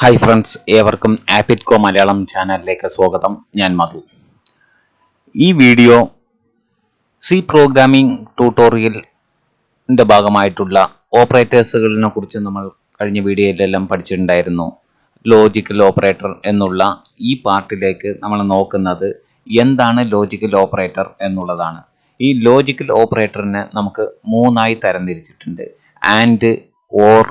Hi friends, ഏവർക്കും ആപ്പിറ്റ്കോ മലയാളം ചാനലിലേക്ക് സ്വാഗതം. ഞാൻ മധു. ഈ വീഡിയോ സി പ്രോഗ്രാമിംഗ് ട്യൂട്ടോറിയലിൻ്റെ ഭാഗമായിട്ടുള്ള ഓപ്പറേറ്റേഴ്സുകളിനെ കുറിച്ച് നമ്മൾ കഴിഞ്ഞ വീഡിയോയിലെല്ലാം പഠിച്ചിട്ടുണ്ടായിരുന്നു. ലോജിക്കൽ ഓപ്പറേറ്റർ എന്നുള്ള ഈ പാർട്ടിലേക്ക് നമ്മൾ നോക്കുന്നത് എന്താണ് ലോജിക്കൽ ഓപ്പറേറ്റർ എന്നുള്ളതാണ്. ഈ ലോജിക്കൽ ഓപ്പറേറ്ററിനെ നമുക്ക് മൂന്നായി തരംതിരിച്ചിട്ടുണ്ട്: ആൻഡ്, ഓർ,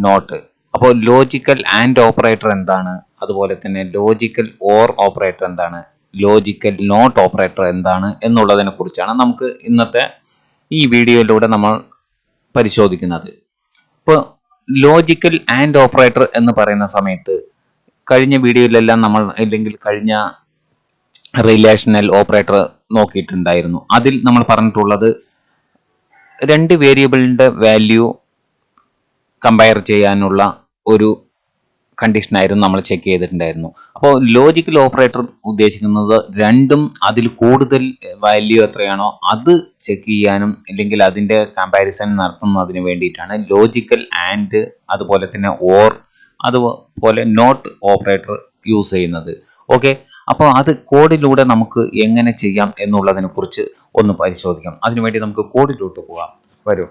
നോട്ട്. അപ്പോൾ ലോജിക്കൽ ആൻഡ് ഓപ്പറേറ്റർ എന്താണ്, അതുപോലെ തന്നെ ലോജിക്കൽ ഓർ ഓപ്പറേറ്റർ എന്താണ്, ലോജിക്കൽ നോട്ട് ഓപ്പറേറ്റർ എന്താണ് എന്നുള്ളതിനെ കുറിച്ചാണ് നമുക്ക് ഇന്നത്തെ ഈ വീഡിയോയിലൂടെ നമ്മൾ പരിശോധിക്കുന്നത്. ഇപ്പോൾ ലോജിക്കൽ ആൻഡ് ഓപ്പറേറ്റർ എന്ന് പറയുന്ന സമയത്ത് കഴിഞ്ഞ വീഡിയോയിലെല്ലാം നമ്മൾ അല്ലെങ്കിൽ കഴിഞ്ഞ റിലേഷണൽ ഓപ്പറേറ്റർ നോക്കിയിട്ടുണ്ടായിരുന്നു. അതിൽ നമ്മൾ പറഞ്ഞിട്ടുള്ളത് രണ്ട് വേരിയബിളിൻ്റെ വാല്യൂ കമ്പയർ ചെയ്യാനുള്ള ഒരു കണ്ടീഷനായിരുന്നു നമ്മൾ ചെക്ക് ചെയ്തിട്ടുണ്ടായിരുന്നു. അപ്പോൾ ലോജിക്കൽ ഓപ്പറേറ്റർ ഉദ്ദേശിക്കുന്നത് രണ്ടും അതിൽ കൂടുതൽ വാല്യൂ എത്രയാണോ അത് ചെക്ക് ചെയ്യാനും അല്ലെങ്കിൽ അതിൻ്റെ കമ്പാരിസൺ നടത്തുന്നതിന് വേണ്ടിയിട്ടാണ് ലോജിക്കൽ ആൻഡ് അതുപോലെ തന്നെ ഓർ അതുപോലെ നോട്ട് ഓപ്പറേറ്റർ യൂസ് ചെയ്യുന്നത്. ഓക്കെ, അപ്പോൾ അത് കോഡിലൂടെ നമുക്ക് എങ്ങനെ ചെയ്യാം എന്നുള്ളതിനെ കുറിച്ച് ഒന്ന് പരിശോധിക്കാം. അതിനുവേണ്ടി നമുക്ക് കോഡിലോട്ട് പോകാം. വരൂ.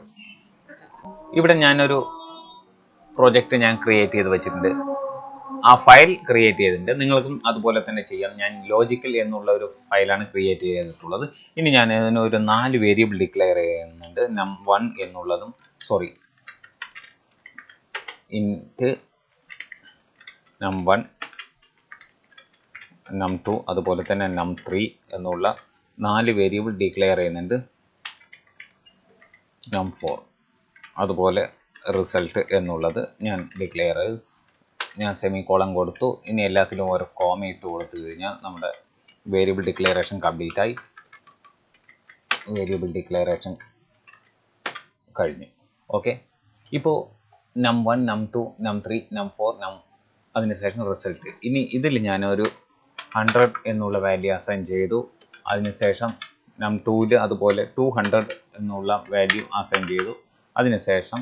ഇവിടെ ഞാനൊരു പ്രോജക്റ്റ് ഞാൻ ക്രിയേറ്റ് ചെയ്ത് വെച്ചിട്ടുണ്ട്. ആ ഫയൽ ക്രിയേറ്റ് ചെയ്തിട്ടുണ്ട്. നിങ്ങൾക്കും അതുപോലെ തന്നെ ചെയ്യാം. ഞാൻ ലോജിക്കൽ എന്നുള്ള ഒരു ഫയലാണ് ക്രിയേറ്റ് ചെയ്തിട്ടുള്ളത്. ഇനി ഞാൻ ഇതിന് ഒരു 4 വേരിയബിൾ ഡിക്ലെയർ ചെയ്യുന്നുണ്ട്. num1 എന്നുള്ളതും ഇൻറ്റ് num1, num2 അതുപോലെ തന്നെ num3 എന്നുള്ള 4 വേരിയബിൾ ഡിക്ലെയർ ചെയ്യുന്നുണ്ട്. num4 അതുപോലെ റിസൾട്ട് എന്നുള്ളത് ഞാൻ ഡിക്ലെയർ ചെയ്തു. ഞാൻ സെമിക്കോളൻ കൊടുത്തു. ഇനി എല്ലാത്തിലും ഓരോ കോമ ഇട്ട് കൊടുത്തു കഴിഞ്ഞാൽ നമ്മുടെ വേരിയബിൾ ഡിക്ലറേഷൻ കംപ്ലീറ്റ് ആയി. വേരിയബിൾ ഡിക്ലറേഷൻ കഴിഞ്ഞു. ഓക്കെ, ഇപ്പോൾ num1, num2, num3, num4, അതിനുശേഷം റിസൾട്ട്. ഇനി ഇതിൽ ഞാനൊരു 100 എന്നുള്ള വാല്യൂ അസൈൻ ചെയ്തു. അതിനുശേഷം num2ൽ അതുപോലെ 200 എന്നുള്ള വാല്യൂ അസൈൻ ചെയ്തു. അതിനുശേഷം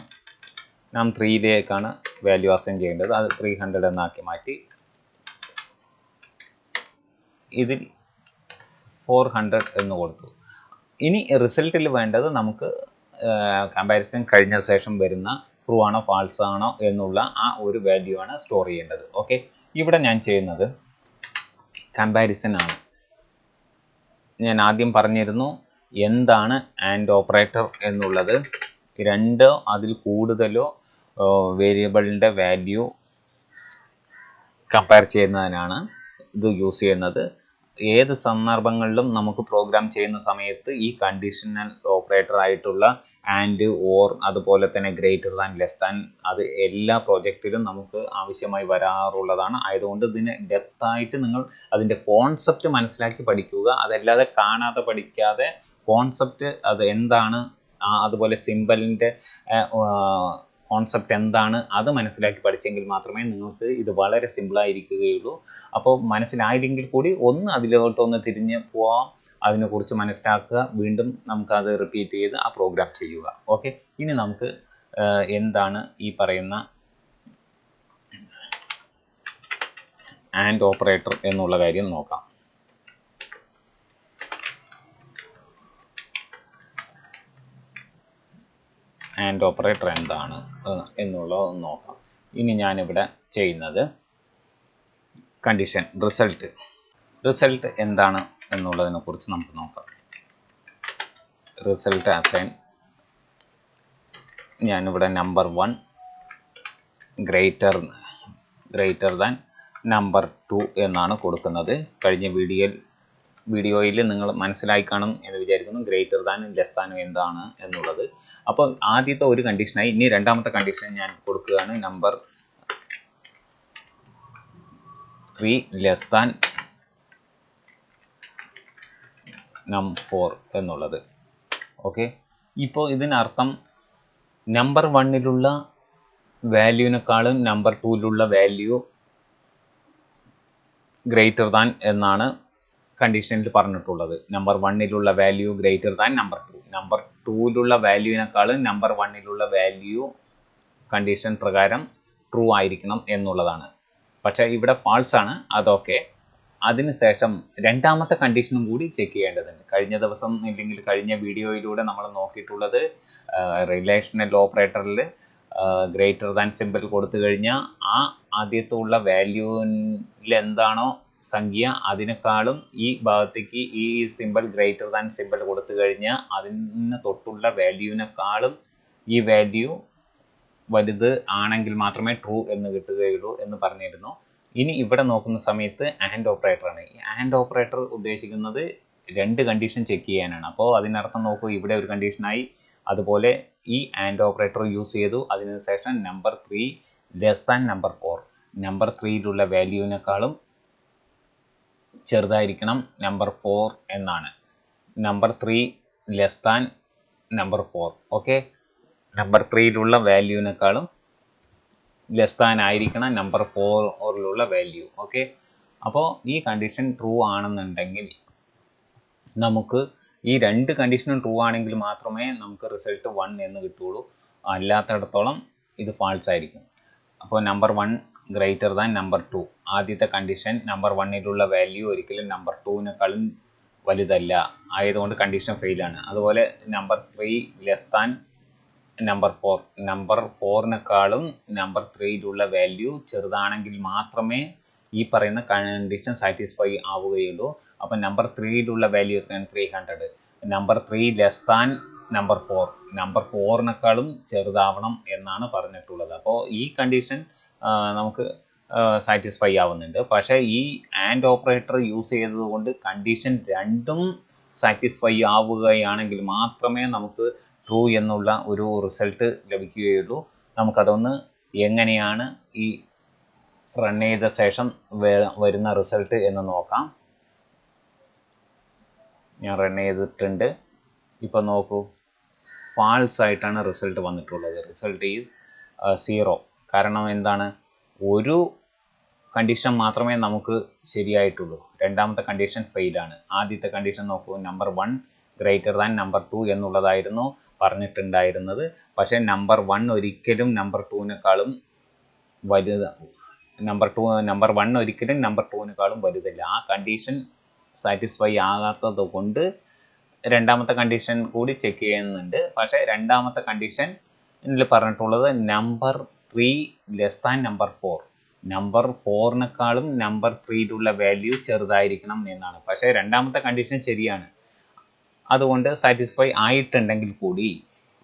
num3യിലേക്കാണ് വാല്യൂ അസൈൻ ചെയ്യേണ്ടത്. അത് 300 എന്നാക്കി മാറ്റി. ഇതിൽ 400 എന്ന് കൊടുത്തു. ഇനി റിസൾട്ടിൽ വേണ്ടത് നമുക്ക് കമ്പാരിസൺ കഴിഞ്ഞ ശേഷം വരുന്ന ട്രൂ ആണോ ഫാൾസ് ആണോ എന്നുള്ള ആ ഒരു വാല്യൂ ആണ് സ്റ്റോർ ചെയ്യേണ്ടത്. ഓക്കെ, ഇവിടെ ഞാൻ ചെയ്യുന്നത് കമ്പാരിസൺ ആണ്. ഞാൻ ആദ്യം പറഞ്ഞിരുന്നു എന്താണ് ആൻഡ് ഓപ്പറേറ്റർ എന്നുള്ളത്. രണ്ടോ അതിൽ കൂടുതലോ വേരിയബിളിൻ്റെ വാല്യൂ കമ്പയർ ചെയ്യുന്നതിനാണ് ഇത് യൂസ് ചെയ്യുന്നത്. ഏത് സന്ദർഭങ്ങളിലും നമുക്ക് പ്രോഗ്രാം ചെയ്യുന്ന സമയത്ത് ഈ കണ്ടീഷണൽ ഓപ്പറേറ്റർ ആയിട്ടുള്ള ആൻഡ്, ഓർ അതുപോലെ തന്നെ ഗ്രേറ്റർ ദാൻ, ലെസ് ദാൻ അത് എല്ലാ പ്രോജക്റ്റിലും നമുക്ക് ആവശ്യമായി വരാറുള്ളതാണ്. ആയതുകൊണ്ട് ഇതിനെ ഡെപ്തായിട്ട് നിങ്ങൾ അതിൻ്റെ കോൺസെപ്റ്റ് മനസ്സിലാക്കി പഠിക്കുക. അതല്ലാതെ കാണാതെ പഠിക്കാതെ കോൺസെപ്റ്റ് അത് എന്താണ്, അതുപോലെ സിമ്പലിൻ്റെ കോൺസെപ്റ്റ് എന്താണ് അത് മനസ്സിലാക്കി പഠിച്ചെങ്കിൽ മാത്രമേ നിങ്ങൾക്ക് ഇത് വളരെ സിമ്പിളായിരിക്കുകയുള്ളൂ. അപ്പോൾ മനസ്സിലായില്ലെങ്കിൽ കൂടി ഒന്ന് അതിലോട്ടൊന്ന് തിരിഞ്ഞ് പോവാം, അതിനെക്കുറിച്ച് മനസ്സിലാക്കുക, വീണ്ടും നമുക്കത് റിപ്പീറ്റ് ചെയ്ത് ആ പ്രോഗ്രാം ചെയ്യുക. ഓക്കെ, ഇനി നമുക്ക് എന്താണ് ഈ പറയുന്ന ആൻഡ് ഓപ്പറേറ്റർ എന്നുള്ള കാര്യം നോക്കാം. ആൻഡ് ഓപ്പറേറ്റർ എന്താണ് എന്നുള്ളത് നോക്കാം. ഇനി ഞാനിവിടെ ചെയ്യുന്നത് കണ്ടീഷൻ റിസൾട്ട് എന്താണ് എന്നുള്ളതിനെ കുറിച്ച് നമുക്ക് നോക്കാം. റിസൾട്ട് അസൈൻ ഞാനിവിടെ num1 ഗ്രേറ്റർ ദാൻ num2 എന്നാണ് കൊടുക്കുന്നത്. കഴിഞ്ഞ വീഡിയോയിൽ നിങ്ങൾ മനസ്സിലായി കാണും എന്ന് വിചാരിക്കുന്നു ഗ്രേറ്റർ ദാനും ലെസ് ദാനും എന്താണ് എന്നുള്ളത്. അപ്പോൾ ആദ്യത്തെ ഒരു കണ്ടീഷനായി. ഇനി രണ്ടാമത്തെ കണ്ടീഷൻ ഞാൻ കൊടുക്കുകയാണ് num3 ലെസ് ദാൻ num4 എന്നുള്ളത്. ഓക്കെ, ഇപ്പോൾ ഇതിനർത്ഥം num1ലുള്ള വാല്യൂവിനേക്കാളും num2ലുള്ള വാല്യൂ ഗ്രേറ്റർ ദാൻ എന്നാണ് കണ്ടീഷനിൽ പറഞ്ഞിട്ടുള്ളത്. num1ലുള്ള വാല്യൂ ഗ്രേറ്റർ ദാൻ num2ലുള്ള വാല്യൂവിനേക്കാളും num1ലുള്ള വാല്യൂ കണ്ടീഷൻ പ്രകാരം ട്രൂ ആയിരിക്കണം എന്നുള്ളതാണ്. പക്ഷേ ഇവിടെ ഫാൾസ് ആണ്, അതൊക്കെ. അതിനുശേഷം രണ്ടാമത്തെ കണ്ടീഷനും കൂടി ചെക്ക് ചെയ്യേണ്ടതുണ്ട്. കഴിഞ്ഞ ദിവസം ഇല്ലെങ്കിൽ കഴിഞ്ഞ വീഡിയോയിലൂടെ നമ്മൾ നോക്കിയിട്ടുള്ളത് റിലേഷണൽ ഓപ്പറേറ്ററിൽ ഗ്രേറ്റർ ദാൻ സിമ്പിൾ കൊടുത്തു കഴിഞ്ഞാൽ ആ ആദ്യത്തുള്ള വാല്യൂവിൽ എന്താണോ സംഖ്യ അതിനേക്കാളും ഈ ഭാഗത്തേക്ക് ഈ സിമ്പിൾ ഗ്രേറ്റർ ദാൻ സിമ്പിൾ കൊടുത്തു കഴിഞ്ഞാൽ അതിന് തൊട്ടുള്ള വാല്യൂവിനേക്കാളും ഈ വാല്യൂ വലുത് ആണെങ്കിൽ മാത്രമേ ട്രൂ എന്ന് കിട്ടുകയുള്ളൂ എന്ന് പറഞ്ഞിരുന്നു. ഇനി ഇവിടെ നോക്കുന്ന സമയത്ത് ആൻഡ് ഓപ്പറേറ്റർ ആണ്. ഈ ആൻഡ് ഓപ്പറേറ്റർ ഉദ്ദേശിക്കുന്നത് രണ്ട് കണ്ടീഷൻ ചെക്ക് ചെയ്യാനാണ്. അപ്പോൾ അതിനർത്ഥം നോക്കൂ, ഇവിടെ ഒരു കണ്ടീഷനായി, അതുപോലെ ഈ ആൻഡ് ഓപ്പറേറ്റർ യൂസ് ചെയ്തു. അതിനുശേഷം number 3 less than number 4, number 3യിലുള്ള വാല്യൂവിനേക്കാളും ചെറുതായിരിക്കണം നമ്പർ 4 എന്നാണ്. Number 3 less than number 4. Okay, number 3യിലുള്ള വാല്യൂവിനേക്കാളും ലെസ് ദാൻ ആയിരിക്കണം നമ്പർ 4ലുള്ള വാല്യൂ. ഓക്കെ, അപ്പോൾ ഈ കണ്ടീഷൻ ട്രൂ ആണെന്നുണ്ടെങ്കിൽ നമുക്ക് ഈ രണ്ട് കണ്ടീഷനും ട്രൂ ആണെങ്കിൽ മാത്രമേ നമുക്ക് റിസൾട്ട് 1 എന്ന് കിട്ടുകയുള്ളൂ. അല്ലാത്തിടത്തോളം ഇത് ഫാൾസ് ആയിരിക്കും. അപ്പോൾ നമ്പർ 1 ഗ്രേറ്റർ ദാൻ നമ്പർ 2, ആദ്യത്തെ കണ്ടീഷൻ നമ്പർ 1ലുള്ള വാല്യൂ ഒരിക്കലും നമ്പർ 2നേക്കാളും വലുതല്ല, ആയതുകൊണ്ട് കണ്ടീഷൻ ഫെയിലാണ്. അതുപോലെ number 3 less than number 4, number 4നേക്കാളും നമ്പർ 3യിലുള്ള വാല്യൂ ചെറുതാണെങ്കിൽ മാത്രമേ ഈ പറയുന്ന കണ്ടീഷൻ സാറ്റിസ്ഫൈ ആവുകയുള്ളൂ. അപ്പം നമ്പർ 3യിലുള്ള value 300, number 3 less than number 4, number 4നേക്കാളും ചെറുതാവണം എന്നാണ് പറഞ്ഞിട്ടുള്ളത്. അപ്പോൾ ഈ കണ്ടീഷൻ നമുക്ക് സാറ്റിസ്ഫൈ ആവുന്നുണ്ട്. പക്ഷേ ഈ ആൻഡ് ഓപ്പറേറ്റർ യൂസ് ചെയ്തതുകൊണ്ട് കണ്ടീഷൻ രണ്ടും സാറ്റിസ്ഫൈ ആവുകയാണെങ്കിൽ മാത്രമേ നമുക്ക് ട്രൂ എന്നുള്ള ഒരു റിസൾട്ട് ലഭിക്കുകയുള്ളൂ. നമുക്കതൊന്ന് എങ്ങനെയാണ് ഈ റൺ ചെയ്ത ശേഷം വരുന്ന റിസൾട്ട് എന്ന് നോക്കാം. ഞാൻ റൺ ചെയ്തിട്ടുണ്ട്. ഇപ്പോൾ നോക്കൂ, ഫാൾസ് ആയിട്ടാണ് റിസൾട്ട് വന്നിട്ടുള്ളത്. Result is 0. കാരണം എന്താണ്? ഒരു കണ്ടീഷൻ മാത്രമേ നമുക്ക് ശരിയായിട്ടുള്ളൂ, രണ്ടാമത്തെ കണ്ടീഷൻ ഫെയിലാണ്. ആദ്യത്തെ കണ്ടീഷൻ നോക്കൂ, നമ്പർ 1 ഗ്രേറ്റർ ദാൻ നമ്പർ 2 എന്നുള്ളതായിരുന്നു പറഞ്ഞിട്ടുണ്ടായിരുന്നത്. പക്ഷേ നമ്പർ 1 ഒരിക്കലും നമ്പർ 2നേക്കാളും വലുത്, നമ്പർ 1 ഒരിക്കലും നമ്പർ 2നേക്കാളും വലുതല്ല. ആ കണ്ടീഷൻ സാറ്റിസ്ഫൈ ആകാത്തത് കൊണ്ട് രണ്ടാമത്തെ കണ്ടീഷൻ കൂടി ചെക്ക് ചെയ്യുന്നുണ്ട്. പക്ഷേ രണ്ടാമത്തെ കണ്ടീഷനിൽ പറഞ്ഞിട്ടുള്ളത് number 3 less than number 4, number 4നേക്കാളും നമ്പർ 3യിലുള്ള വാല്യൂ ചെറുതായിരിക്കണം എന്നാണ്. പക്ഷേ രണ്ടാമത്തെ കണ്ടീഷൻ ശരിയാണ്. അതുകൊണ്ട് സാറ്റിസ്ഫൈ ആയിട്ടുണ്ടെങ്കിൽ കൂടി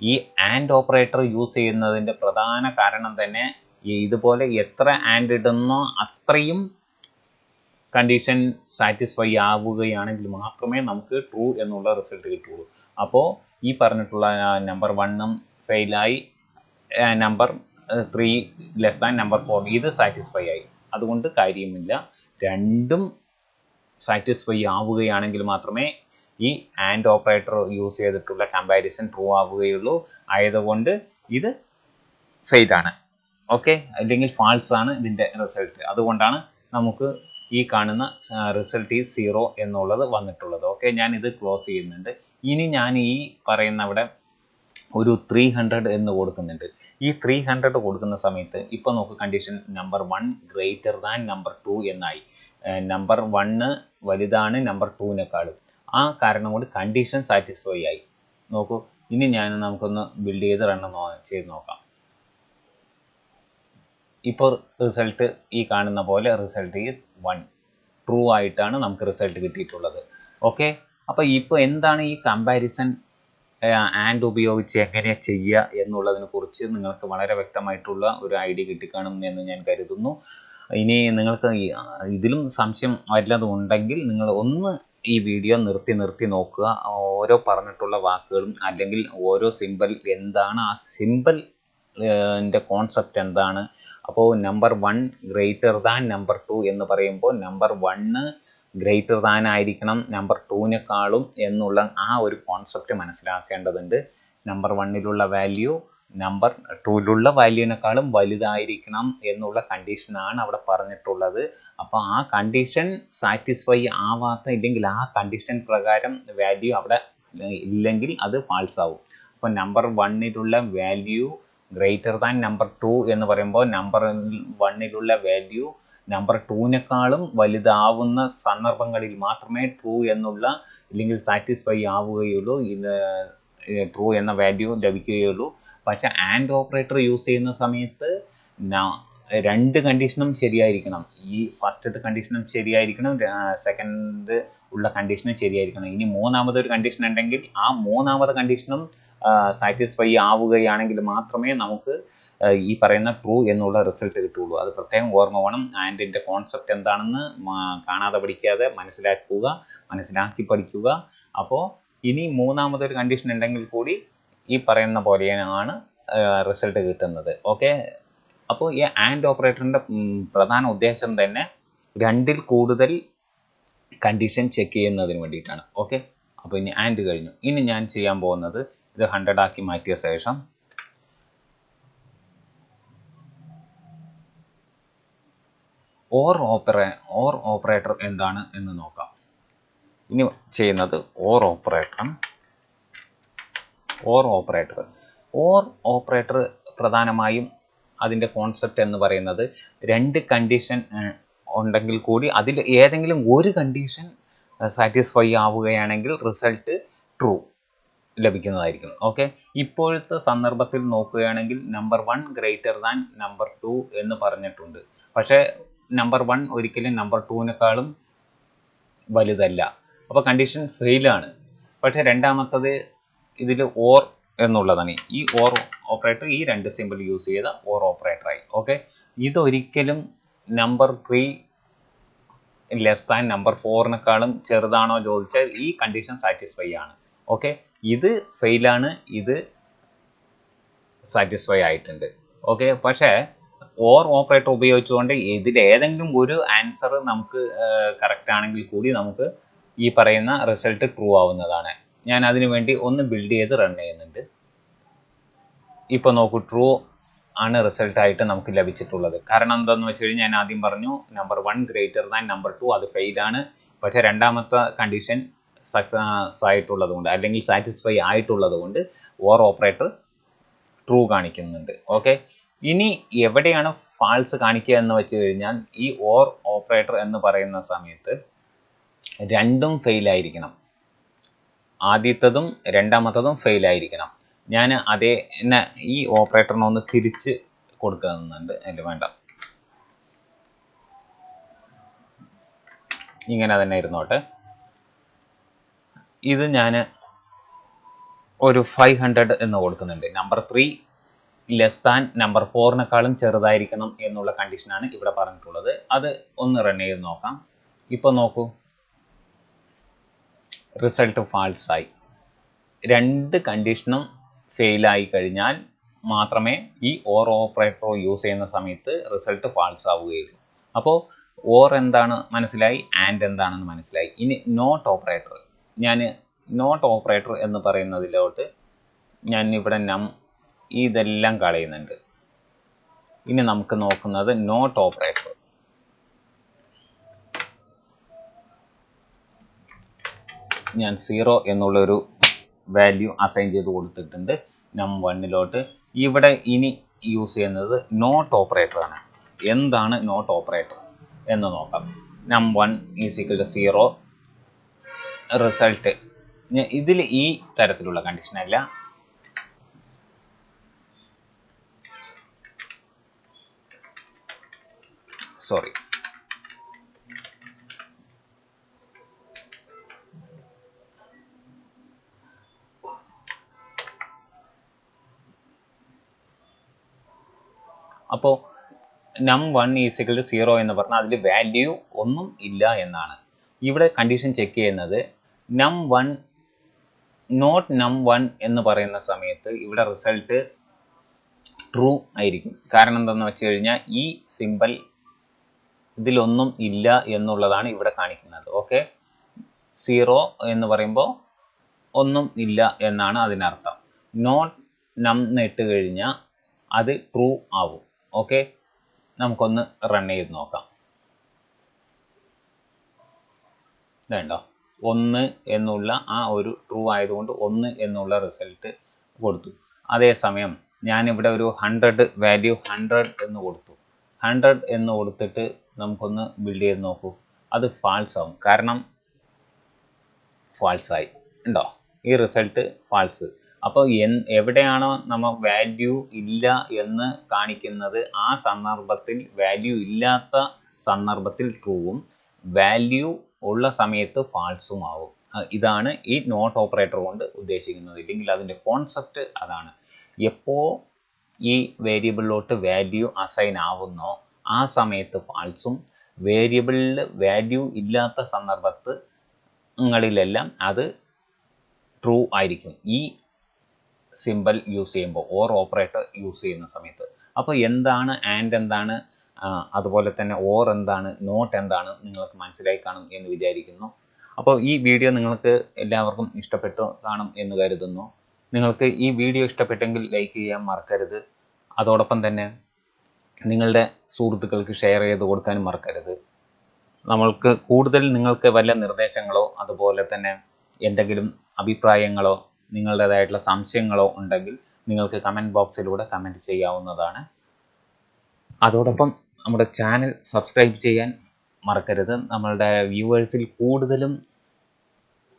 ഈ ആൻഡ് ഓപ്പറേറ്റർ യൂസ് ചെയ്യുന്നതിൻ്റെ പ്രധാന കാരണം തന്നെ ഇതുപോലെ എത്ര ആൻഡ് ഇടുന്നോ അത്രയും കണ്ടീഷൻ സാറ്റിസ്ഫൈ ആവുകയാണെങ്കിൽ മാത്രമേ നമുക്ക് ട്രൂ എന്നുള്ള റിസൾട്ട് കിട്ടുള്ളൂ. അപ്പോൾ ഈ പറഞ്ഞിട്ടുള്ള നമ്പർ 1ഉം ഫെയിലായി, നമ്പർ 3 ലെസ് ദാൻ നമ്പർ 4 ഇത് സാറ്റിസ്ഫൈ ആയി. അതുകൊണ്ട് കാര്യമില്ല, രണ്ടും സാറ്റിസ്ഫൈ ആവുകയാണെങ്കിൽ മാത്രമേ ഈ ആൻഡ് ഓപ്പറേറ്റർ യൂസ് ചെയ്തിട്ടുള്ള കമ്പാരിസൺ ട്രൂ ആവുകയുള്ളൂ. ആയതുകൊണ്ട് ഇത് ഫെയിലാണ്. ഓക്കെ, അല്ലെങ്കിൽ ഫാൾസ് ആണ് ഇതിൻ്റെ റിസൾട്ട്. അതുകൊണ്ടാണ് നമുക്ക് ഈ കാണുന്ന റിസൾട്ട് ഈസ് 0 എന്നുള്ളത് വന്നിട്ടുള്ളത്. ഓക്കെ, ഞാൻ ഇത് ക്ലോസ് ചെയ്യുന്നുണ്ട്. ഇനി ഞാൻ ഈ പറയുന്ന അവിടെ ഒരു 300 എന്ന് കൊടുക്കുന്നുണ്ട്. ഈ 300 കൊടുക്കുന്ന സമയത്ത് ഇപ്പോൾ നോക്ക്, condition number 1 greater than number 2 എന്നായി. നമ്പർ 1 വലുതാണ് നമ്പർ 2നേക്കാളും. ആ കാരണം കൊണ്ട് കണ്ടീഷൻ സാറ്റിസ്ഫൈ ആയി. നോക്കൂ, ഇനി നമുക്കൊന്ന് ബിൽഡ് ചെയ്ത് റൺ ചെയ്ത് നോക്കാം. ഇപ്പോൾ റിസൾട്ട് ഈ കാണുന്ന പോലെ റിസൾട്ട് ഈസ് 1, ട്രൂ ആയിട്ടാണ് നമുക്ക് റിസൾട്ട് കിട്ടിയിട്ടുള്ളത്. ഓക്കെ, അപ്പോൾ ഇപ്പോൾ എന്താണ് ഈ കമ്പാരിസൺ ആൻഡ് ഉപയോഗിച്ച് എങ്ങനെ ചെയ്യുക എന്നുള്ളതിനെ കുറിച്ച് നിങ്ങൾക്ക് വളരെ വ്യക്തമായിട്ടുള്ള ഒരു ഐഡിയ കിട്ടിക്കാണും എന്ന് ഞാൻ കരുതുന്നു. ഇനി നിങ്ങൾക്ക് ഇതിലും സംശയം വല്ലതും ഉണ്ടെങ്കിൽ നിങ്ങൾ ഒന്ന് ഈ വീഡിയോ നിർത്തി നോക്കുക. ഓരോ പറഞ്ഞിട്ടുള്ള വാക്കുകളും അല്ലെങ്കിൽ ഓരോ സിമ്പിൾ എന്താണ്, ആ സിമ്പിളിൻ്റെ കോൺസെപ്റ്റ് എന്താണ്. അപ്പോൾ നമ്പർ 1 ഗ്രേറ്റർ ദാൻ നമ്പർ 2 എന്ന് പറയുമ്പോൾ നമ്പർ 1 ഗ്രേറ്റർ ദാൻ ആയിരിക്കണം നമ്പർ 2നേക്കാളും എന്നുള്ള ആ ഒരു കോൺസെപ്റ്റ് മനസ്സിലാക്കേണ്ടതുണ്ട്. നമ്പർ 1ലുള്ള വാല്യൂ നമ്പർ 2ലുള്ള വാല്യൂവിനേക്കാളും വലുതായിരിക്കണം എന്നുള്ള കണ്ടീഷനാണ് അവിടെ പറഞ്ഞിട്ടുള്ളത്. അപ്പോൾ ആ കണ്ടീഷൻ സാറ്റിസ്ഫൈ ആവാത്ത, ഇല്ലെങ്കിൽ ആ കണ്ടീഷൻ പ്രകാരം വാല്യൂ അവിടെ ഇല്ലെങ്കിൽ അത് ഫാൾസ് ആവും. അപ്പോൾ നമ്പർ 1ലുള്ള വാല്യൂ ഗ്രേറ്റർ ദാൻ നമ്പർ 2 എന്ന് പറയുമ്പോൾ നമ്പർ 1ലുള്ള വാല്യൂ നമ്പർ 2-നേക്കാളും വലുതാവുന്ന സന്ദർഭങ്ങളിൽ മാത്രമേ ട്രൂ എന്നുള്ള അല്ലെങ്കിൽ സാറ്റിസ്ഫൈ ആവുകയുള്ളൂ, ഇത് ട്രൂ എന്ന വാല്യൂ ലഭിക്കുകയുള്ളൂ. പക്ഷെ ആൻഡ് ഓപ്പറേറ്റർ യൂസ് ചെയ്യുന്ന സമയത്ത് രണ്ട് കണ്ടീഷനും ശരിയായിരിക്കണം. ഈ ഫസ്റ്റത്തെ കണ്ടീഷനും ശരിയായിരിക്കണം, സെക്കൻഡ് ഉള്ള കണ്ടീഷനും ശരിയായിരിക്കണം. ഇനി മൂന്നാമതൊരു കണ്ടീഷൻ ഉണ്ടെങ്കിൽ ആ മൂന്നാമത്തെ കണ്ടീഷനും സാറ്റിസ്ഫൈ ആവുകയാണെങ്കിൽ മാത്രമേ നമുക്ക് ഈ പറയുന്ന ട്രൂ എന്നുള്ള റിസൾട്ട് കിട്ടുള്ളൂ. അത് പ്രത്യേകം ഓർമ്മ വേണം. ആൻഡിൻ്റെ കോൺസെപ്റ്റ് എന്താണെന്ന് കാണാതെ പഠിക്കാതെ മനസ്സിലാക്കി പഠിക്കുക. അപ്പോൾ ഇനി മൂന്നാമതൊരു കണ്ടീഷൻ ഉണ്ടെങ്കിൽ കൂടി ഈ പറയുന്ന പോലെയാണ് റിസൾട്ട് കിട്ടുന്നത്. ഓക്കെ, അപ്പോൾ ഈ ആൻഡ് ഓപ്പറേറ്ററിൻ്റെ പ്രധാന ഉദ്ദേശം തന്നെ രണ്ടിൽ കൂടുതൽ കണ്ടീഷൻ ചെക്ക് ചെയ്യുന്നതിന് വേണ്ടിയിട്ടാണ്. ഓക്കെ, അപ്പോൾ ഇനി ആൻഡ് കഴിഞ്ഞു. ഇനി ഞാൻ ചെയ്യാൻ പോകുന്നത് ഇത് 100 ആക്കി മാറ്റിയ ശേഷം ഓർ ഓപ്പറേറ്റർ എന്താണ് എന്ന് നോക്കാം. ഇനി ചെയ്യുന്നത് ഓർ ഓപ്പറേറ്റർ പ്രധാനമായും അതിൻ്റെ കോൺസെപ്റ്റ് എന്ന് പറയുന്നത് രണ്ട് കണ്ടീഷൻ ഉണ്ടെങ്കിൽ കൂടി അതിൽ ഏതെങ്കിലും ഒരു കണ്ടീഷൻ സാറ്റിസ്ഫൈ ആവുകയാണെങ്കിൽ റിസൾട്ട് ട്രൂ ലഭിക്കുന്നതായിരിക്കും. ഓക്കെ, ഇപ്പോഴത്തെ സന്ദർഭത്തിൽ നോക്കുകയാണെങ്കിൽ നമ്പർ 1 ഗ്രേറ്റർ ദാൻ നമ്പർ 2 എന്ന് പറഞ്ഞിട്ടുണ്ട്. പക്ഷേ നമ്പർ 1 ഒരിക്കലും നമ്പർ 2-നേക്കാളും വലുതല്ല. അപ്പോൾ കണ്ടീഷൻ ഫെയിലാണ്. പക്ഷേ രണ്ടാമത്തത് ഇതിൽ ഓർ എന്നുള്ളതാണ്. ഈ ഓർ ഓപ്പറേറ്റർ ഈ രണ്ട് സിമ്പിൾ യൂസ് ചെയ്ത ഓർ ഓപ്പറേറ്ററായി. ഓക്കെ, ഇതൊരിക്കലും നമ്പർ 3 ലെസ് ദാൻ നമ്പർ 4-നേക്കാളും ചെറുതാണോ ചോദിച്ചാൽ ഈ കണ്ടീഷൻ സാറ്റിസ്ഫൈ ആണ്. ഓക്കെ, ഇത് ഫെയിലാണ്, ഇത് സാറ്റിസ്ഫൈ ആയിട്ടുണ്ട്. ഓക്കെ, പക്ഷേ ഓർ ഓപ്പറേറ്റർ ഉപയോഗിച്ചുകൊണ്ട് ഇതിൽ ഏതെങ്കിലും ഒരു ആൻസർ നമുക്ക് കറക്റ്റ് ആണെങ്കിൽ കൂടി നമുക്ക് ഈ പറയുന്ന റിസൾട്ട് ട്രൂ ആവുന്നതാണ്. ഞാൻ അതിനു വേണ്ടി ഒന്ന് ബിൽഡ് ചെയ്ത് റൺ ചെയ്യുന്നുണ്ട്. ഇപ്പോൾ നോക്കൂ, ട്രൂ ആണ് റിസൾട്ടായിട്ട് നമുക്ക് ലഭിച്ചിട്ടുള്ളത്. കാരണം എന്താണെന്ന് വെച്ച് കഴിഞ്ഞാൽ ഞാൻ ആദ്യം പറഞ്ഞു നമ്പർ 1 ഗ്രേറ്റർ ദാൻ നമ്പർ 2 അത് ഫെയിലാണ്. പക്ഷേ രണ്ടാമത്തെ കണ്ടീഷൻ സക്സസ് ആയിട്ടുള്ളത് കൊണ്ട് അല്ലെങ്കിൽ സാറ്റിസ്ഫൈ ആയിട്ടുള്ളത് കൊണ്ട് ഓർ ഓപ്പറേറ്റർ ട്രൂ കാണിക്കുന്നുണ്ട്. ഓക്കെ, ഇനി എവിടെയാണ് ഫാൾസ് കാണിക്കുക എന്ന് വെച്ച് കഴിഞ്ഞാൽ ഈ ഓർ ഓപ്പറേറ്റർ എന്ന് പറയുന്ന സമയത്ത് രണ്ടും ഫെയിലായിരിക്കണം. ആദ്യത്തതും രണ്ടാമത്തതും ഫെയിലായിരിക്കണം. ഞാൻ ഈ ഓപ്പറേറ്ററിനെ ഒന്ന് തിരിച്ച് കൊടുക്കുന്നുണ്ട്. അല്ല, വേണ്ട, ഇങ്ങനെ തന്നെ ഇരുന്നോട്ടെ. ഇത് ഞാൻ ഒരു 500 എന്ന് കൊടുക്കുന്നുണ്ട്. നമ്പർ 3 ലെസ് ദാൻ നമ്പർ 4-നേക്കാളും ചെറുതായിരിക്കണം എന്നുള്ള കണ്ടീഷനാണ് ഇവിടെ പറഞ്ഞിട്ടുള്ളത്. അത് ഒന്ന് റൺ ചെയ്ത് നോക്കാം. ഇപ്പോൾ നോക്കൂ, റിസൾട്ട് ഫാൾസ് ആയി. രണ്ട് കണ്ടീഷനും ഫെയിലായി കഴിഞ്ഞാൽ മാത്രമേ ഈ ഓർ ഓപ്പറേറ്റർ യൂസ് ചെയ്യുന്ന സമയത്ത് റിസൾട്ട് ഫാൾസ് ആവുകയുള്ളൂ. അപ്പോൾ ഓർ എന്താണ് മനസ്സിലായി, ആൻഡ് എന്താണെന്ന് മനസ്സിലായി. ഇനി നോട്ട് ഓപ്പറേറ്റർ, ഞാൻ നോട്ട് ഓപ്പറേറ്റർ എന്ന് പറയുന്നതിലോട്ട് ഞാൻ ഇവിടെ ഇതെല്ലാം കളയുന്നുണ്ട്. ഇനി നമുക്ക് നോക്കുന്നത് നോട്ട് ഓപ്പറേറ്റർ. ഞാൻ 0 എന്നുള്ളൊരു വാല്യൂ അസൈൻ ചെയ്ത് കൊടുത്തിട്ടുണ്ട് num1-ലോട്ട്. ഇവിടെ ഇനി യൂസ് ചെയ്യുന്നത് നോട്ട് ഓപ്പറേറ്റർ ആണ്. എന്താണ് നോട്ട് ഓപ്പറേറ്റർ എന്ന് നോക്കാം. num1 = 0 result. ഇതിൽ ഈ തരത്തിലുള്ള കണ്ടീഷൻ അല്ല, സോറി, അപ്പോൾ num1 = 0 എന്ന് പറഞ്ഞാൽ അതിൽ വാല്യൂ ഒന്നും ഇല്ല എന്നാണ്. ഇവിടെ കണ്ടീഷൻ ചെക്ക് ചെയ്യുന്നത് num1 നോട്ട് num1 എന്ന് പറയുന്ന സമയത്ത് ഇവിടെ റിസൾട്ട് ട്രൂ ആയിരിക്കും. കാരണം എന്താണെന്ന് വെച്ച് കഴിഞ്ഞാൽ ഈ സിമ്പൽ ഇതിലൊന്നും ഇല്ല എന്നുള്ളതാണ് ഇവിടെ കാണിക്കുന്നത്. ഓക്കെ, 0 എന്ന് പറയുമ്പോൾ ഒന്നും ഇല്ല എന്നാണ് അതിനർത്ഥം. നോട്ട് നം ഇട്ട് കഴിഞ്ഞാൽ അത് ട്രൂ ആവും. ഓക്കെ, നമുക്കൊന്ന് റൺ ചെയ്ത് നോക്കാം. വേണ്ടോ, 1 എന്നുള്ള ആ ഒരു ട്രൂ ആയതുകൊണ്ട് 1 എന്നുള്ള റിസൾട്ട് കൊടുത്തു. അതേസമയം ഞാനിവിടെ ഒരു 100 വാല്യൂ 100 എന്ന് കൊടുത്തു. 100 എന്ന് കൊടുത്തിട്ട് നമുക്കൊന്ന് ബിൽഡ് ചെയ്ത് നോക്കൂ. അത് ഫാൾസ് ആവും. കാരണം ഫാൾസ് ആയി ഉണ്ടോ, ഈ റിസൾട്ട് ഫാൾസ്. അപ്പോൾ എവിടെയാണോ നമ്മൾ വാല്യൂ ഇല്ല എന്ന് കാണിക്കുന്നത് ആ സന്ദർഭത്തിൽ വാല്യൂ ഇല്ലാത്ത സന്ദർഭത്തിൽ ട്രൂവും വാല്യൂ ഉള്ള സമയത്ത് ഫാൾസും ആവും. ഇതാണ് ഈ നോട്ട് ഓപ്പറേറ്റർ കൊണ്ട് ഉദ്ദേശിക്കുന്നത്. ഇല്ലെങ്കിൽ അതിൻ്റെ കോൺസെപ്റ്റ് അതാണ്. എപ്പോൾ ഈ വേരിയബിളിലോട്ട് വാല്യൂ അസൈൻ ആവുന്നോ ആ സമയത്ത് ഫാൾസും, വേരിയബിളിൽ വാല്യൂ ഇല്ലാത്ത സന്ദർഭങ്ങളിലെല്ലാം അത് ട്രൂ ആയിരിക്കും ഈ സിമ്പൽ യൂസ് ചെയ്യുമ്പോൾ, ഓർ ഓപ്പറേറ്റർ യൂസ് ചെയ്യുന്ന സമയത്ത്. അപ്പോൾ എന്താണ് ആൻഡ് എന്താണ്, അതുപോലെ തന്നെ ഓർ എന്താണ്, നോട്ട് എന്താണ് നിങ്ങൾക്ക് മനസ്സിലായി കാണും എന്ന് വിചാരിക്കുന്നു. അപ്പോൾ ഈ വീഡിയോ നിങ്ങൾക്ക് എല്ലാവർക്കും ഇഷ്ടപ്പെട്ടു കാണും എന്ന് കരുതുന്നു. നിങ്ങൾക്ക് ഈ വീഡിയോ ഇഷ്ടപ്പെട്ടെങ്കിൽ ലൈക്ക് ചെയ്യാൻ മറക്കരുത്. അതോടൊപ്പം തന്നെ നിങ്ങളുടെ സുഹൃത്തുക്കൾക്ക് ഷെയർ ചെയ്ത് കൊടുക്കാനും മറക്കരുത്. നിങ്ങൾക്ക് വല്ല നിർദ്ദേശങ്ങളോ അതുപോലെ തന്നെ എന്തെങ്കിലും അഭിപ്രായങ്ങളോ നിങ്ങളുടേതായിട്ടുള്ള സംശയങ്ങളോ ഉണ്ടെങ്കിൽ നിങ്ങൾക്ക് കമൻറ്റ് ബോക്സിലൂടെ കമൻറ്റ് ചെയ്യാവുന്നതാണ്. അതോടൊപ്പം നമ്മുടെ ചാനൽ സബ്സ്ക്രൈബ് ചെയ്യാൻ മറക്കരുത്. നമ്മളുടെ വ്യൂവേഴ്സിൽ കൂടുതലും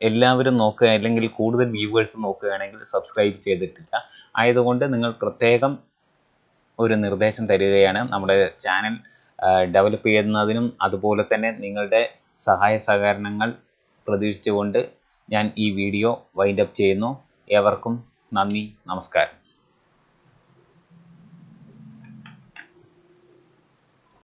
എല്ലാവരും നോക്കുക, അല്ലെങ്കിൽ കൂടുതൽ വ്യൂവേഴ്സ് നോക്കുകയാണെങ്കിൽ സബ്സ്ക്രൈബ് ചെയ്തിട്ടില്ല. ആയതുകൊണ്ട് നിങ്ങൾ പ്രത്യേകം ഒരു നിർദ്ദേശം തരികയാണ്. നമ്മുടെ ചാനൽ ഡെവലപ്പ് ചെയ്യുന്നതിനും അതുപോലെ തന്നെ നിങ്ങളുടെ സഹായ സഹകരണങ്ങൾ പ്രതീക്ഷിച്ചുകൊണ്ട് ഞാൻ ഈ വീഡിയോ വൈൻഡ് അപ്പ് ചെയ്യുന്നു. ഏവർക്കും നന്ദി, നമസ്കാരം.